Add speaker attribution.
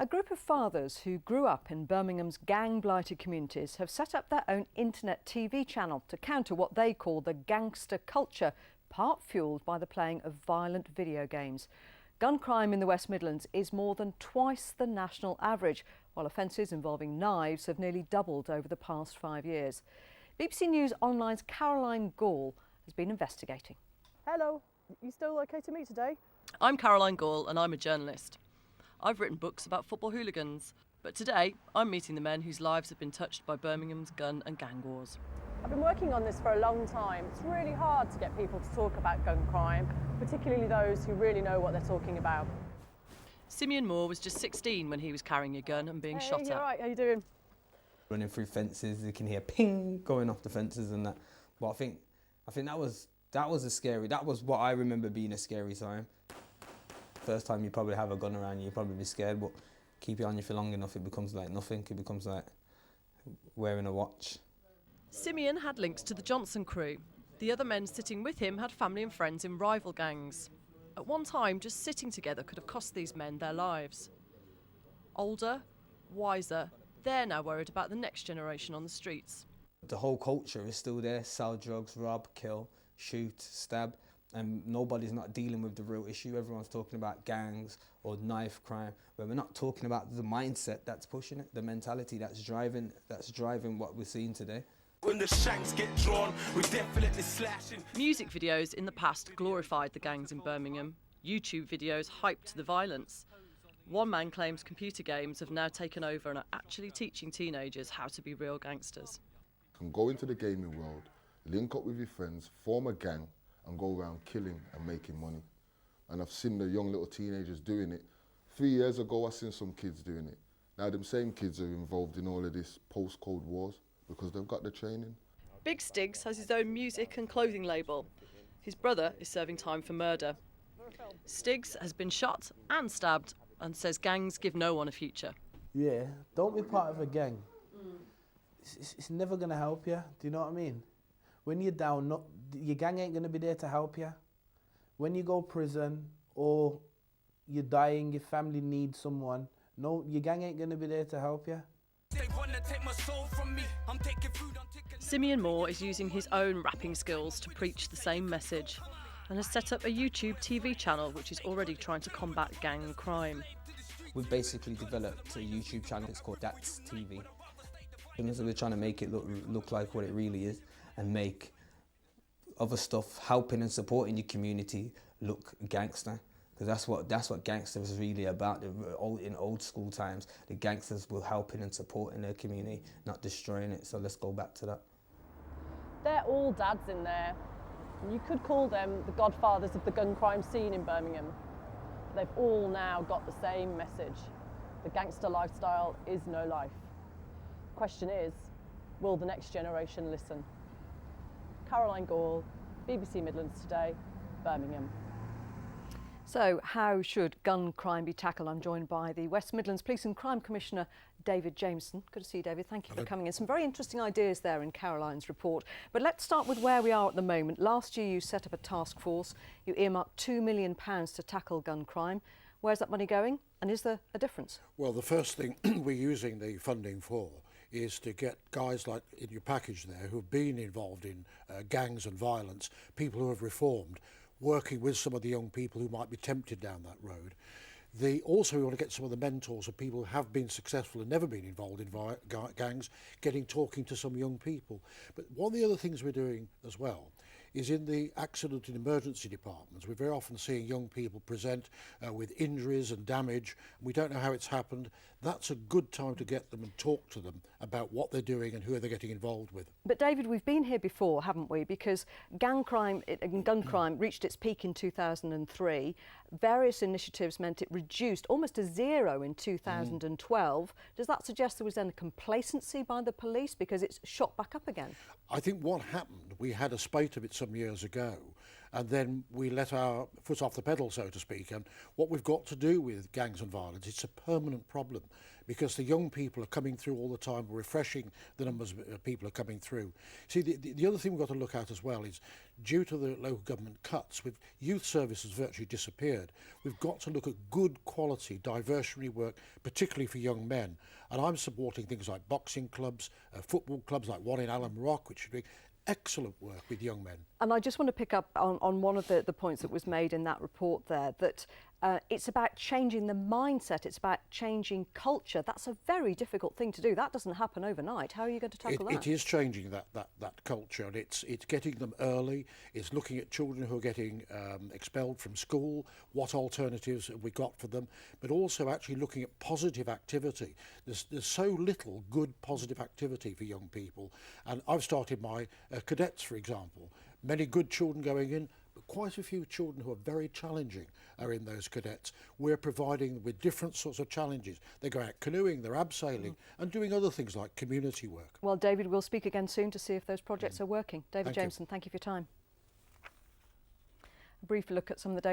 Speaker 1: A group of fathers who grew up in Birmingham's gang-blighted communities have set up their own internet TV channel to counter what they call the gangster culture, part fuelled by the playing of violent video games. Gun crime in the West Midlands is more than twice the national average, while offences involving knives have nearly doubled over the past 5 years. BBC News Online's Caroline Gall has been investigating.
Speaker 2: Hello, you still okay to meet today?
Speaker 3: I'm Caroline Gall and I'm a journalist. I've written books about football hooligans, but today I'm meeting the men whose lives have been touched by Birmingham's gun and gang wars.
Speaker 2: I've been working on this for a long time. It's really hard to get people to talk about gun crime, particularly those who really know what they're talking about.
Speaker 3: Simeon Moore was just 16 when he was carrying a gun and being shot
Speaker 2: You're
Speaker 3: at.
Speaker 2: right, how you doing?
Speaker 4: Running through fences, you can hear ping going off the fences and that. But I think that was a scary. That was what I remember being a scary time. First time you probably have a gun around you, you'd probably be scared, but keep it on you for long enough, it becomes like nothing. It becomes like wearing a watch.
Speaker 3: Simeon had links to the Johnson crew. The other men sitting with him had family and friends in rival gangs. At one time, just sitting together could have cost these men their lives. Older, wiser, they're now worried about the next generation on the streets.
Speaker 4: The whole culture is still there: sell drugs, rob, kill, shoot, stab. And nobody's not dealing with the real issue. Everyone's talking about gangs or knife crime, but we're not talking about the mindset that's pushing it, the mentality that's driving what we're seeing today.
Speaker 5: When the shanks get drawn, we're definitely slashing.
Speaker 3: Music videos in the past glorified the gangs in Birmingham. YouTube videos hyped the violence. One man claims computer games have now taken over and are actually teaching teenagers how to be real gangsters.
Speaker 6: You can go into the gaming world, link up with your friends, form a gang, and go around killing and making money. And I've seen the young little teenagers doing it. 3 years ago, I seen some kids doing it. Now them same kids are involved in all of this post-Cold Wars because they've got the training.
Speaker 3: Big Stygs has his own music and clothing label. His brother is serving time for murder. Stygs has been shot and stabbed and says gangs give no one a future.
Speaker 7: Yeah, don't be part of a gang. It's never going to help you, do you know what I mean? When you're down, your gang ain't going to be there to help you. When you go prison or you're dying, your family needs someone, no, your gang ain't going to be there to help you.
Speaker 3: Simeon Moore is using his own rapping skills to preach the same message and has set up a YouTube TV channel which is already trying to combat gang crime.
Speaker 4: We've basically developed a YouTube channel, it's called That's TV. And so we're trying to make it look like what it really is and make other stuff helping and supporting your community look gangster. Because that's what gangster is really about. In old school times, the gangsters were helping and supporting their community, not destroying it. So let's go back to that.
Speaker 2: They're all dads in there. You could call them the godfathers of the gun crime scene in Birmingham. They've all now got the same message. The gangster lifestyle is no life. Question is, will the next generation listen? Caroline Gall, BBC Midlands Today, Birmingham.
Speaker 1: So how should gun crime be tackled? I'm joined by the West Midlands Police and Crime Commissioner, David Jameson. Good to see you, David. Thank you for coming in. Some very interesting ideas there in Caroline's report. But let's start with where we are at the moment. Last year you set up a task force. You earmarked £2 million to tackle gun crime. Where's that money going? And is there a difference?
Speaker 8: Well, the first thing we're using the funding for is to get guys like in your package there who've been involved in gangs and violence, people who have reformed, working with some of the young people who might be tempted down that road. Also, we want to get some of the mentors of people who have been successful and never been involved in gangs, talking to some young people. But one of the other things we're doing as well is in the accident and emergency departments. We're very often seeing young people present with injuries and damage. We don't know how it's happened. That's a good time to get them and talk to them about what they're doing and who they're getting involved with.
Speaker 1: But David, we've been here before, haven't we? Because gun crime reached its peak in 2003. Various initiatives meant it reduced almost to zero in 2012. Does that suggest there was then a complacency by the police because it's shot back up again?
Speaker 8: I think what happened, we had a spate of it some years ago, and then we let our foot off the pedal, so to speak. And what we've got to do with gangs and violence, it's a permanent problem, because the young people are coming through all the time. We're refreshing the numbers of people are coming through. See, the other thing we've got to look at as well is, due to the local government cuts, with youth services virtually disappeared, we've got to look at good quality diversionary work, particularly for young men. And I'm supporting things like boxing clubs, football clubs like one in Alum Rock, which are doing excellent work with young men.
Speaker 1: And I just want to pick up on one of the points that was made in that report there, that it's about changing the mindset, it's about changing culture. That's a very difficult thing to do. That doesn't happen overnight. How are you going to tackle that?
Speaker 8: It is changing that culture, and it's getting them early. It's looking at children who are getting expelled from school, what alternatives have we got for them, but also actually looking at positive activity. There's so little good positive activity for young people, and I've started my cadets, for example. Many good children going in, but quite a few children who are very challenging are in those cadets. We're providing with different sorts of challenges. They go out canoeing, they're abseiling, and doing other things like community work.
Speaker 1: Well, David, we'll speak again soon to see if those projects are working. David
Speaker 8: Thank you.
Speaker 1: Jameson, thank you for your time. A brief look at some of the day's